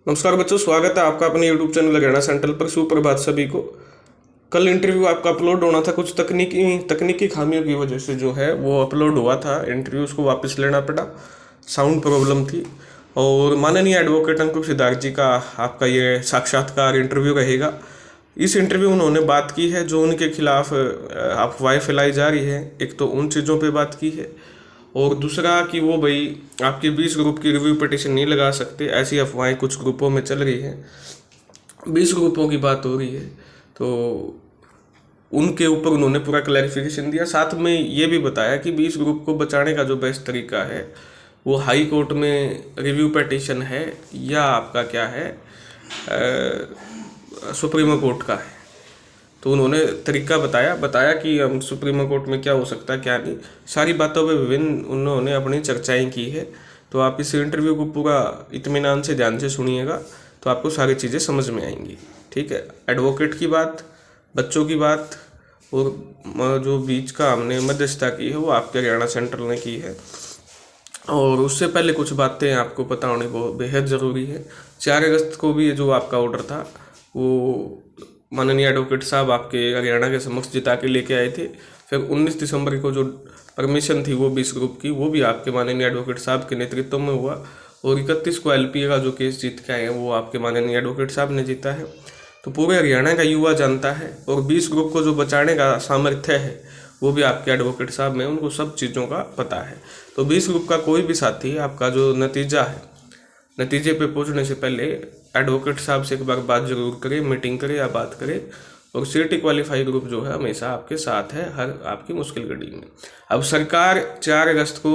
नमस्कार बच्चों, स्वागत है आपका अपने YouTube चैनल हरियाणा सेंट्रल पर। सुप्रभात सभी को। कल इंटरव्यू आपका अपलोड होना था, कुछ तकनीकी खामियों की वजह से जो है वो अपलोड हुआ था इंटरव्यू, उसको वापस लेना पड़ा। साउंड प्रॉब्लम थी। और माननीय एडवोकेट अंकुर सिद्धार्थ जी का आपका ये साक्षात्कार इंटरव्यू रहेगा। इस इंटरव्यू में उन्होंने बात की है जो उनके खिलाफ अफवाहें फैलाई जा रही है। एक तो उन चीज़ों पे बात की है, और दूसरा कि वो भाई आपके 20 ग्रुप की रिव्यू पिटीशन नहीं लगा सकते, ऐसी अफवाहें कुछ ग्रुपों में चल रही हैं। 20 ग्रुपों की बात हो रही है, तो उनके ऊपर उन्होंने पूरा क्लैरिफिकेशन दिया। साथ में ये भी बताया कि 20 ग्रुप को बचाने का जो बेस्ट तरीका है वो हाई कोर्ट में रिव्यू पिटीशन है या आपका क्या है, सुप्रीम कोर्ट का है। तो उन्होंने तरीका बताया कि हम सुप्रीम कोर्ट में क्या हो सकता है क्या नहीं। सारी बातों पे विभिन्न उन्होंने अपनी चर्चाएं की है। तो आप इस इंटरव्यू को पूरा इत्मीनान से ध्यान से सुनिएगा, तो आपको सारी चीज़ें समझ में आएंगी। ठीक है, एडवोकेट की बात, बच्चों की बात, और जो बीच का हमने मध्यस्थता की है वो आपके हरियाणा सेंट्रल ने की है। और उससे पहले कुछ बातें आपको पता होनी बहुत बेहद ज़रूरी है। 4 अगस्त को भी ये जो आपका ऑर्डर था वो माननीय एडवोकेट साहब आपके हरियाणा के समक्ष जिता के लेके आए थे। फिर 19 दिसंबर को जो परमिशन थी वो 20 ग्रुप की, वो भी आपके माननीय एडवोकेट साहब के नेतृत्व में हुआ। और 31 को एलपीए का जो केस जीत के आए हैं वो आपके माननीय एडवोकेट साहब ने जीता है। तो पूरे हरियाणा का युवा जानता है, और 20 ग्रुप को जो बचाने का सामर्थ्य है वो भी आपके एडवोकेट साहब में, उनको सब चीज़ों का पता है। तो 20 ग्रुप का कोई भी साथी आपका जो नतीजा है, नतीजे पे पहुंचने से पहले एडवोकेट साहब से एक बार बात जरूर करें, मीटिंग करें या बात करें। और सीटी क्वालिफाई ग्रुप जो है हमेशा आपके साथ है हर आपकी मुश्किल घड़ी में। अब सरकार 4 अगस्त को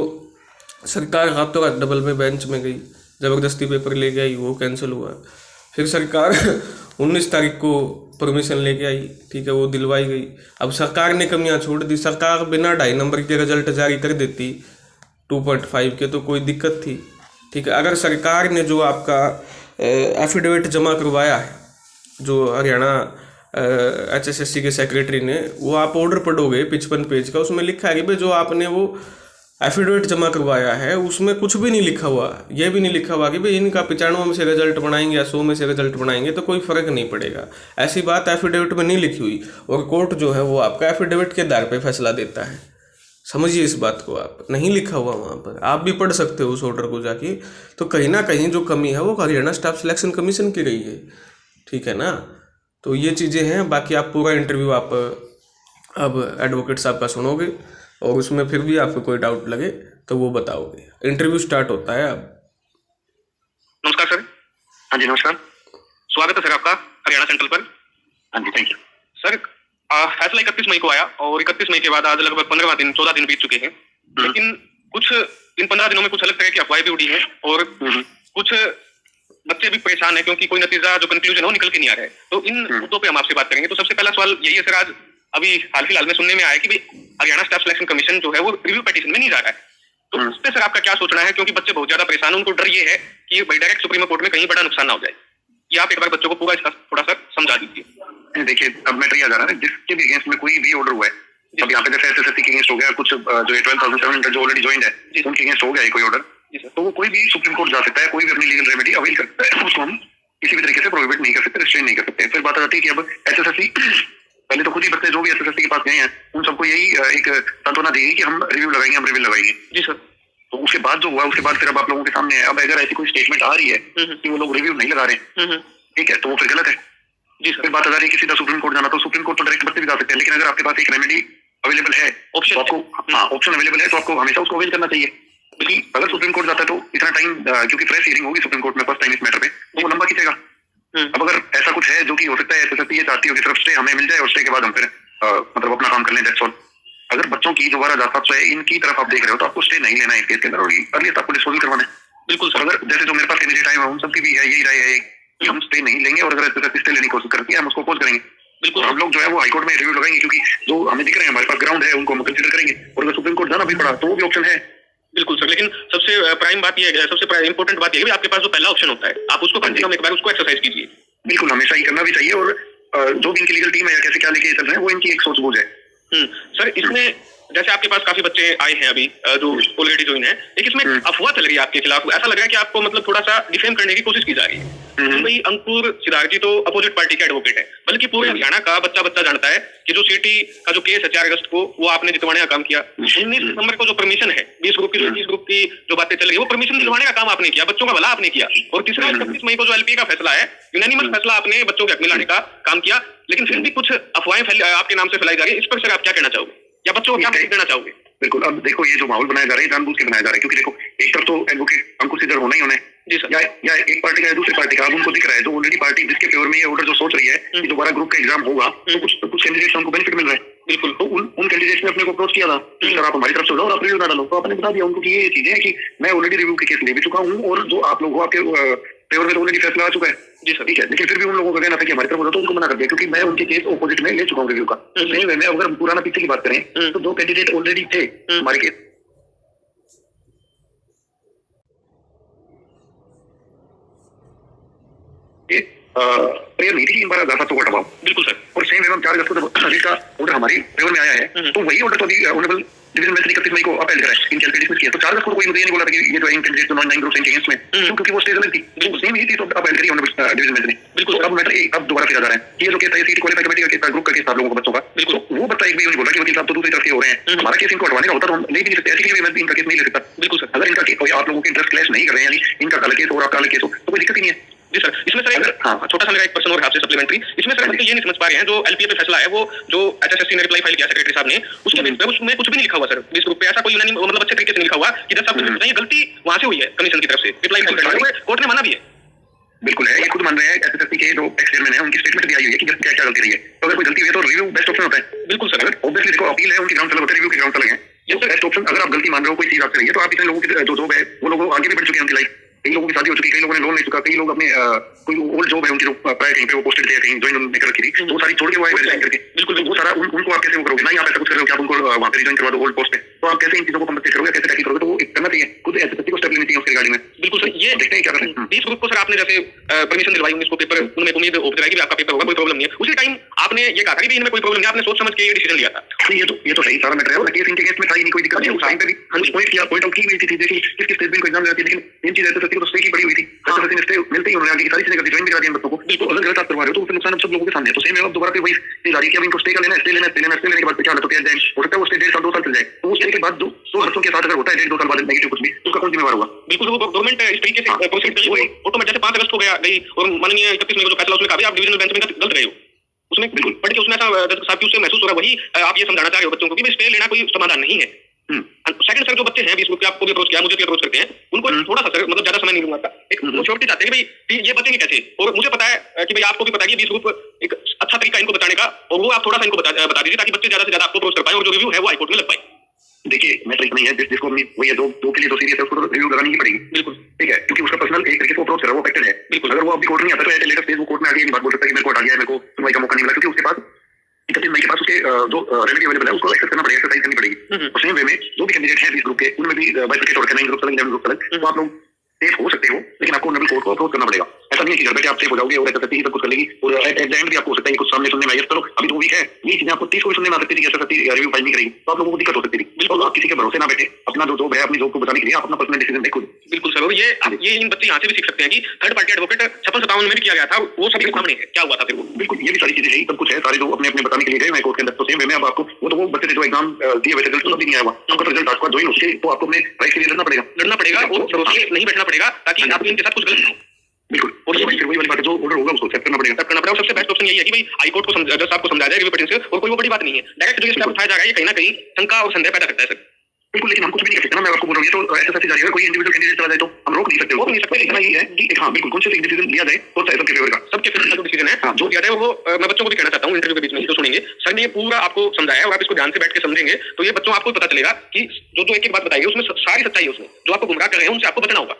सरकार हाथों हाथ डबल में बेंच में गई, ज़बरदस्ती पेपर ले गई, वो कैंसिल हुआ। फिर सरकार 19 तारीख को परमिशन लेके आई, ठीक है, वो दिलवाई गई। अब सरकार ने कमियां छोड़ दी। सरकार बिना 2.5 नंबर के रिजल्ट जारी कर देती 2.5 के, तो कोई दिक्कत थी। ठीक है, अगर सरकार ने जो आपका एफिडेविट जमा करवाया है, जो हरियाणा HSSC के सेक्रेटरी ने, वो आप ऑर्डर पढ़ोगे 55 पेज का, उसमें लिखा है कि भाई जो आपने वो एफिडेविट जमा करवाया है उसमें कुछ भी नहीं लिखा हुआ, ये भी नहीं लिखा हुआ कि भाई इनका 95 में से रिजल्ट बनाएंगे या 100 में से रिजल्ट बनाएंगे तो कोई फर्क नहीं पड़ेगा। ऐसी बात एफिडेविट में नहीं लिखी हुई, और कोर्ट जो है वो आपका एफिडेविट के आधार पर फैसला देता है। समझिए इस बात को, आप नहीं लिखा हुआ वहाँ पर, आप भी पढ़ सकते हो उस ऑर्डर को जाके। तो कहीं ना कहीं जो कमी है वो हरियाणा स्टाफ सिलेक्शन कमीशन की रही है। ठीक है ना, तो ये चीज़ें हैं। बाकी आप पूरा इंटरव्यू आप अब एडवोकेट साहब का सुनोगे, और उसमें फिर भी आपको कोई डाउट लगे तो वो बताओगे। इंटरव्यू स्टार्ट होता है अब। नमस्कार सर। हाँ जी नमस्कार, स्वागत है सर आपका हरियाणा सेंट्रल पर। हाँ जी थैंक यू सर। फैसला 31 मई को आया, और 31 मई के बाद आज लगभग 14 दिन बीत चुके हैं। लेकिन कुछ इन 15 दिनों में कुछ अलग तरह की अफवाहें भी उड़ी हैं, और कुछ बच्चे भी परेशान है क्योंकि कोई नतीजा जो कंक्लूजन है वो निकल के नहीं आ रहा है। तो इन मुद्दों पे हम आपसे बात करेंगे। तो सबसे पहला सवाल यही है सर, आज अभी हाल फिलहाल में सुनने में आया कि हरियाणा स्टाफ सिलेक्शन कमीशन जो है वो रिव्यू पिटीशन में नहीं जा रहा है। तो उस पर सर आपका क्या सोचना है? क्योंकि बच्चे बहुत ज्यादा परेशान है, उनको डर ये है कि भाई डायरेक्ट सुप्रीम कोर्ट में कहीं बड़ा नुकसान ना हो जाए। ये आप एक बार बच्चों को पूरा इसका थोड़ा सा समझा दीजिए। देखिए, अब मैटर ये आ जा रहा है जिसके भी अगेंस्ट में कोई भी ऑर्डर हुआ है, अब यहाँ पे जैसे SSSC के अगेंस्ट हो गया, कुछ जो 12,700 जो ऑलरेडी ज्वाइंट है उनके अगेंस्ट हो गया है कोई ऑर्डर, तो वो कोई भी सुप्रीम कोर्ट जा सकता है, कोई भी अपनी लीगल रेमेडी अवेल कर सकता है। उसको हम किसी भी तरीके से प्रोहिबिट नहीं कर सकते, रिस्ट्रेन नहीं कर सकते। फिर बात आ जाती है कि अब SSSC पहले तो खुद ही बच्चे जो भी SSSC के पास गए हैं उन सबको यही एक सांत्वना देगी कि हम रिव्यू लगाएंगे, हम रिव्यू लगाएंगे। जी सर। तो उसके बाद जो हुआ, उसके बाद फिर अब आप लोगों के सामने है, अब अगर ऐसी कोई स्टेटमेंट आ रही है कि वो लोग रिव्यू नहीं लगा रहे, ठीक है, तो वो फिर गलत है। जी सर। फिर बात आ रही है कि सीधा सुप्रीम कोर्ट जाना, तो सुप्रीम कोर्ट तो डायरेक्ट बच्चे भी जा सकते हैं, लेकिन अगर आपके पास एक रेमेडी अवेलेबल है, ऑप्शन तो आपको ऑप्शन अवेलेबल है, तो आपको हमेशा उसको अवेल करना चाहिए। क्योंकि अगर सुप्रीम कोर्ट जाता है तो इतना टाइम, क्योंकि फ्रेश हियरिंग होगी सुप्रीम कोर्ट में फर्स्ट टाइम इस मैटर पे, तो वो लंबा खींचेगा। अब अगर ऐसा कुछ है जो कि हो सकता है SSSC ये चाहती हो कि सिर्फ स्टे हमें मिल जाए और स्टे के बाद हम फिर मतलब अपना काम कर लें, दैट्स ऑल। अगर बच्चों की दोबारा जाफत है इनकी तरफ आप देख रहे हो, तो आपको स्टे नहीं लेना है इस केस के अंदर, और अर्लीस्ट आपको डिस्पोजल करवाना है। बिल्कुल सर। अगर जैसे जो मेरे पास कैंडिडेट आए हैं उन सबकी भी है यही राय है कि हम स्टे नहीं लेंगे, और अगर SSSC स्टे लेने की कोशिश करती है हम उसको अपोज करेंगे। बिल्कुल। हम लोग जो है वो हाईकोर्ट में रिव्यू लगाएंगे, क्योंकि जो हमें दिख रहे हैं हमारे पास ग्राउंड है उनको हम कंसीडर करेंगे, और अगर सुप्रीम कोर्ट जाना भी पड़ा तो वो भी ऑप्शन है। बिल्कुल सर। लेकिन सबसे प्राइम बात ये है, सबसे इंपॉर्टेंट बात ये है कि आपके पास जो पहला ऑप्शन होता है आप उसको कम से कम एक बार उसको एक्सरसाइज कीजिए। बिल्कुल, हमेशा ही करना भी चाहिए। और जो भी इनकी लीगल टीम है या कैसे क्या लेके चल रहे हैं वो इनकी एक सोच बूझ है। सर, इसमें जैसे आपके पास काफी बच्चे आए हैं अभी जो ऑलरेडी ज्वाइन है, लेकिन इसमें अफवाह चल रही है आपके खिलाफ, ऐसा लग रहा है कि आपको मतलब थोड़ा सा डिफेम करने की कोशिश की जा रही है कि भाई अंकुर सिद्धार्थ जी तो अपोजिट पार्टी के एडवोकेट है, बल्कि पूरे हरियाणा का बच्चा बच्चा जानता है कि जो सीटी का जो केस है 4 अगस्त को वो आपने जितवाने का काम किया। 19 दिसंबर को जो परमिशन है 20 ग्रुप की, 21 ग्रुप की जो बातें चल रही है वो परमिशन दिलवाने का काम आपने किया, बच्चों का भला आपने किया। और तीसरा 31 मई को जो एलपी का फैसला है, यूनानिमस फैसला आपने बच्चों के हक में लाने का काम किया, लेकिन फिर भी कुछ अफवाहें आपके नाम से फैलाई जा रही है। इस पर सर आप क्या कहना चाहोगे या बच्चों को क्या मैसेज देना चाहोगे? बिल्कुल, अब देखो ये जो माहौल बनाया जा रहा है जानबूझ के बनाया जा रहा है, क्योंकि देखो एक तरफ तो एडवोकेट अंकुर सिद्धर होना ही होना है जी सर, या एक पार्टी का या दूसरी पार्टी का। अब उनको दिख रहा है जो ऑलरेडी पार्टी जिसके फेवर में ये ऑर्डर जो सोच रही है कि दोबारा ग्रुप का एग्जाम होगा तो कुछ कैंडिडेट्स उनको बेनिफिट मिल रहा है। बिल्कुल, तो उन कैंडिडेट्स ने अपने को अप्रोच किया था कि सर आप हमारी तरफ से हो जाओ और आप रिव्यू ना डालो। तो आपने बता दिया उनको कि ये चीजें हैं कि मैं ऑलरेडी रिव्यू के केस ले भी चुका हूँ और जो आप लोग हो आपके फेवर में तो ऑलरेडी फैसला आ चुका है। जी सर, ठीक है, लेकिन फिर भी उन लोगों का कहना था कि हमारी तरफ हो जाओ, तो उनको मना कर दिया क्योंकि मैं उनके केस ऑपोजिट में ले चुका हूँ रिव्यू का। सेम वे में अगर पुराना पीछे की बात करें तो 2 कैंडिडेट ऑलरेडी थे हमारे केस प्रेयर नहीं थी कि इन बार 1000 को हटाओ। बिल्कुल सर, और सेम एवं 4 अगस्त को जब जिसका ऑर्डर हमारी फेवर में आया है तो वही ऑर्डर तो अभी ऑनरेबल डिवीजन बेंच ने 31 मई को अपील करा है, इन कैंडिडेट डिसमिस किया। तो 4 अगस्त को कोई मुझे ये नहीं बोला था कि ये जो इन कैंडिडेट तो नॉन ग्रुप के अगेंस्ट में क्योंकि वो स्टेज अलग थी, तो सेम ही थी तो अपील करी ऑनरेबल डिवीजन बेंच ने। बिल्कुल, अब मैटर अब दोबारा फिर आ जा रहा है कि ये जो केस है सीट क्वालिफाई कमेटी का केस ग्रुप का केस आप लोगों को बच्चों का। बिल्कुल, वो बच्चा एक भी नहीं बोला कि वकील साहब तो दूसरी तरफ के हो रहे हैं, हमारा केस इनको हटवाने का होता तो हम ले भी नहीं सकते, ऐसे मैं इनका केस नहीं ले सकता। बिल्कुल सर, अगर इनका केस आप लोगों के इंटरेस्ट क्लैश नहीं कर रहे हैं यानी इनका अलग केस और आपका अलग केस हो तो कोई दिक्कत ही नहीं है। जी सर, इसमें सर एक छोटा सा मेरा एक क्वेश्चन और आपसे सप्लीमेंट्री, इसमें सर हम ये नहीं समझ पा रहे हैं जो एलपीए पे फैसला है वो जो एचएसएससी ने रिप्लाई फाइल किया सेक्रेटरी साहब ने उसके बेस पे उसमें कुछ भी नहीं लिखा हुआ सर 20 ग्रुप पे, ऐसा कोई मतलब अच्छे तरीके से नहीं लिखा हुआ कि जज साहब ये गलती वहां से हुई है कमीशन की तरफ से रिप्लाई फाइल करने में, कोर्ट ने माना भी है। बिल्कुल है, ये खुद मान रहे हैं एसएससी के जो एक्स चेयरमैन है उनकी स्टेटमेंट भी आई हुई है कि क्या क्या गलती रही है। तो अगर कोई गलती हुई है तो रिव्यू बेस्ट ऑप्शन होता है। बिल्कुल सर, अगर ऑब्वियसली देखो अपील है उनके ग्राउंड अलग होता है, रिव्यू के ग्राउंड अलग है, ये बेस्ट ऑप्शन। अगर आप गलती मान रहे हो कोई चीज आपसे रही है तो आप इतने लोगों के जो जॉब है वो लोग आगे भी बढ़ चुके हैं उनकी लाइफ, कई लोगों की शादी हो चुकी है, कई लोगों ने लोन ले चुका, कई लोग अपने कोई ओल्ड जॉब है उनकी जो प्रायर कहीं पे वो पोस्टेड थे कहीं ज्वाइन उन्होंने कर रखी थी तो वो सारी छोड़ के वो आए रिजाइन करके। बिल्कुल, वो सारा उनको आप कैसे वो करोगे ना, आप ऐसा कुछ कर रहे हो कि आप उनको वहां पे रिजाइन करवा दो ओल्ड पोस्ट पे, तो आप कैसे इन चीजों को कंपनसेट करोगे, कैसे टैकल करोगे? तो वो करना चाहिए खुद एसएससी को स्टेप लेनी चाहिए उसकी रिगार्डिंग में। बिल्कुल सर, ये देखते हैं क्या करते हैं। 20 ग्रुप को सर आपने जैसे परमिशन दिलवाई 19 को पेपर उनमें उम्मीद होती कि आपका पेपर होगा, कोई प्रॉब्लम नहीं है, उसी टाइम आपने ये कहा था कि इनमें कोई प्रॉब्लम नहीं, आपने सोच समझ के ये डिसीजन लिया था। ये तो सही सारा मैटर है और केस इनके केस में था ही नहीं, कोई दिक्कत नहीं, उस टाइम पे भी कुछ पॉइंट किया, पॉइंट आउट की हुई थी देखिए किसके स्टेट बैंक को एग्जाम देती है, लेकिन इन चीजें एसएससी को तो स्टे की पड़ी हुई थी, एसएससी ने स्टे मिलते ही उन्होंने आगे की सारी चीजें कर दी, ज्वाइन भी करा दी बच्चों को। तो अगर गलत आप करवा रहे हो तो उससे नुकसान सब लोगों के सामने है। तो सेम है अब दोबारा फिर वही चीज आ रही है कि अब इनको स्टे का लेना है, स्टे लेने के बाद क्या हालत होती है, हो सकता है वो स्टे 1.5 साल 2 साल चल जाए, तो उस स्टे के बाद 2 बच्चों के साथ अगर होता है 1.5 2 साल बाद नेगेटिव कुछ भी तो उसका कौन जिम्मेवार होगा? बिल्कुल, वो गवर्नमेंट इस तरीके से प्रोसीड कर रही है ऑटोमेटिक। जैसे 5 अगस्त को गई और माननीय 31 मई को जो फैसला उसमें कहा आप डिवीजनल बेंच में गलत गए हो, उसमें बिल्कुल पढ़ के उसमें ऐसा साहब उससे महसूस हो रहा है, वही आप ये समझाना चाह रहे हो बच्चों को कि स्टे लेना कोई समाधान नहीं है। सेकंड सर जो बच्चे हैं 20 ग्रुप के आपको भी अप्रोच किया, मुझे भी अप्रोच करते हैं, उनको थोड़ा सा सर मतलब ज्यादा समय नहीं लूंगा, एक छोटी चाहते हैं कि भाई ये बच्चे नहीं कैसे, और मुझे पता है कि भाई आपको भी पता है कि 20 ग्रुप एक अच्छा तरीका इनको बताने का, और वो आप थोड़ा सा इनको बता दीजिए ताकि बच्चे ज्यादा से ज्यादा आपको अप्रोच कर पाए और जो रिव्यू है वो हाईकोर्ट में लग पाए। देखिए मैटर इतना ही है जिसको अपनी वही है दो के लिए तो सीरियस है उसको रिव्यू लगानी ही पड़ेगी। बिल्कुल ठीक है, क्योंकि उसका पर्सनल एक तरीके से अप्रोच करा वो अफेक्टेड है। बिल्कुल, अगर वो अभी कोर्ट नहीं आता तो एट लेटर स्टेज वो कोर्ट में आगे ये बात बोल सकता है कि मेरे को हटा गया है, मेरे को सुनवाई का मौका नहीं मिला, क्योंकि उसके पास 31 मई के पास उसके जो रेमेडी अवेलेबल है उसको एक्सेस करना पड़ेगा, एक्सरसाइज करनी पड़ेगी। और सेम वे में जो भी कैंडिडेट है इस ग्रुप के उनमें भी बाइफिकेट हो रखे हैं, 9 ग्रुप अलग 11 ग्रुप अलग, तो आप लोग सेफ हो सकते हो, लेकिन आपको ऑनरेबल कोर्ट को अप्रोच करना पड़ेगा। ऐसा नहीं है कि घर बैठे आप सेफ हो जाओगे और एसएससी ही सब कुछ कर लेगी और एट द एंड भी आपको हो सकता है कुछ सामने सुनने में आए, चलो अभी 2 वीक है, ये चीजें आपको 30 को भी सुनने में आ सकती थी कि एसएससी रिव्यू फाइल नहीं करेगी, तो आप लोगों को दिक्कत हो सकती थी। बिल्कुल, आप किसी के भरोसे ना बैठे, अपना जो जॉब है अपनी जॉब को बचाने के लिए आप अपना पर्सनल डिसीजन देखो। बिल्कुल सर, ये इन बच्चे यहाँ से भी सीख सकते हैं कि थर्ड पार्टी एडवोकेट 56-57 में भी किया गया था, वो सभी के सामने है, क्या हुआ था फिर वो। बिल्कुल, ये भी सारी चीजें है, सब कुछ है, सारे जो अपने अपने बताने के लिए गए मैं कोर्ट के अंदर। तो सेम वे में अब आपको वो तो वो बच्चे जो एग्जाम दिए हुए थे रिजल्ट भी नहीं आया हुआ, उनका रिजल्ट आपका ज्वाइन उसके तो आपको अपने राइट के लिए लड़ना पड़ेगा और भरोसे नहीं बैठना पड़ेगा ताकि आप इनके साथ कुछ गलत हो। बिल्कुल, और ये फिर वही वाली बात है, जो ऑर्डर होगा उसको एक्सेप्ट करना पड़ेगा। सबसे बेस्ट ऑप्शन यही है कि भाई हाई कोर्ट को जज साहब को समझाया जाए रिव्यू पिटीशन से, और कोई वो बड़ी बात नहीं है, डायरेक्ट जो स्टेप उठाया जा रहा है ये कहीं ना कहीं शंका और संदेह पैदा करता है सर। बिल्कुल, लेकिन हम कुछ भी नहीं कर सकते ना, मैं आपको बोल रहा हूँ ये तो एसएससी जारी है, कोई इंडिविजुअल कैंडिडेट चला जाए तो हम रोक नहीं सकते, इतना ही है कि हाँ बिल्कुल कौन सा डिसीजन लिया जाए तो सबके फेवर का, सबके फेवर का जो डिसीजन है जो लिया जाए वो मैं बच्चों को भी कहना चाहता हूँ इंटरव्यू के बीच में जो सुनेंगे सर ने ये पूरा आपको समझाया है और आप इसको ध्यान से बैठ के समझेंगे तो ये बच्चों आपको पता चलेगा कि जो एक बात बताई है उसमें सारी सच्चाई है, उसमें जो आपको गुमराह कर रहे हैं उनसे आपको बचना होगा।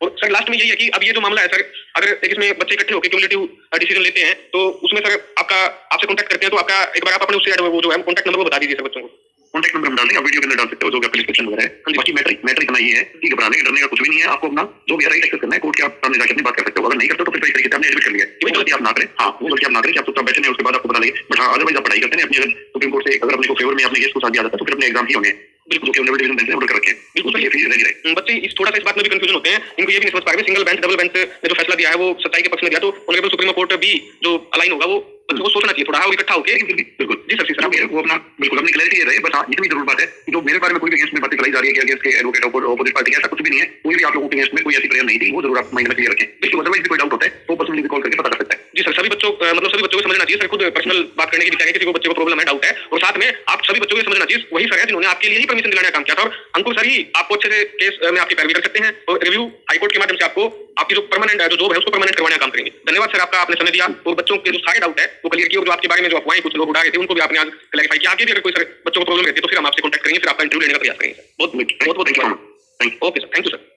और सर लास्ट में यही है कि अब ये जो मामला है सर, अगर इसमें बच्चे इकट्ठे होकर क्यूमुलेटिव डिसीजन लेते हैं तो उसमें सर आपसे कांटेक्ट करते हैं तो आपका एक बार आप अपने उससे वो जो है कांटेक्ट नंबर को बता दीजिए सर बच्चों को। कॉन्टैक्ट नंबर हम डाल देंगे, आप वीडियो के अंदर डाल सकते हो, जो भी आपका डिस्क्रिप्शन वगैरह है। बाकी मैटर इतना ही है कि घबराने डरने का कुछ भी नहीं है, आपको अपना जो भी राइट एक्सेस करना है कोर्ट के आप सामने जाकर अपनी बात कर सकते हो। अगर नहीं करते तो फिर इस तरीके से आपने एडमिट कर लिया है, वो गलती आप ना करें। हाँ, वो गलती आप ना करें कि आप चुपचाप बैठे नहीं, उसके बाद आपको पता लगे। बट हाँ, अदरवाइज आप पढ़ाई करते हैं अपनी, अगर सुप्रीम कोर्ट से अगर अपने को फेवर में आपने केस को साथ दिया जाता है तो फिर अपने एग्जाम ही होंगे, बिल्कुल, जो कि हमने डिवीजन बेंच ने ऑर्डर कर रखे हैं। बिल्कुल ये फिर रेडी रहे। बच्चे इस थोड़ा सा इस बात में भी कंफ्यूजन होते हैं, इनको ये भी नहीं समझ पा रहे सिंगल बेंच डबल बेंच ने जो फैसला दिया है वो सच्चाई के पक्ष में दिया, तो ऑनरेबल सुप्रीम कोर्ट भी जो अलाइन होगा वो बच्चों को सोचना चाहिए थोड़ा और इकट्ठा होकर। बिल्कुल जी सर, वो अपना बिल्कुल अपनी क्लैरिटी रहे। बस हाँ, इतनी जरूर बात है कि जो मेरे बारे में कोई भी अगेंस्ट में बातें चलाई जा रही है कि अगेंस्ट के एडवोकेट अपोजिट पार्टी, ऐसा कुछ भी नहीं है। कोई भी आप लोगों के अगेंस्ट में कोई ऐसी प्रेयर नहीं थी, वो जरूर आप माइंड में क्लियर रखें। बिल्कुल, अदरवाइज भी कोई डाउट होता है तो पर्सनली भी कॉल करके पता कर सकता है। जी सर, सभी बच्चों मतलब सभी बच्चों को समझना चाहिए सर, खुद पर्सनल बात करने की बजाय किसी को बच्चे को प्रॉब्लम है, डाउट है, और साथ में आप सभी बच्चों को समझना चाहिए वही सर है जिन्होंने आपके लिए ही परमिशन दिलाने का काम किया था, और अंकुर सर ही आपको अच्छे से केस में आपकी पैरवी कर सकते हैं और रिव्यू हाईकोर्ट के माध्यम से आपको आपकी जो परमानेंट जो जॉब है उसको परमानेंट करवाने का काम करेंगे। धन्यवाद सर आपका, आपने समय दिया और बच्चों के जो सारे डाउट है वो क्लियर किए, और जो आपके बारे में जो अफवाहें कुछ लोग उड़ा रहे थे उनको भी आपने आज क्लैरिफाई किया। आगे भी अगर कोई सर बच्चों को प्रॉब्लम रहती है तो फिर हम आपसे कॉन्टैक्ट करेंगे, फिर आपका इंटरव्यू लेने का प्रयास करेंगे सर। बहुत बहुत thank you. Okay sir, thank you sir.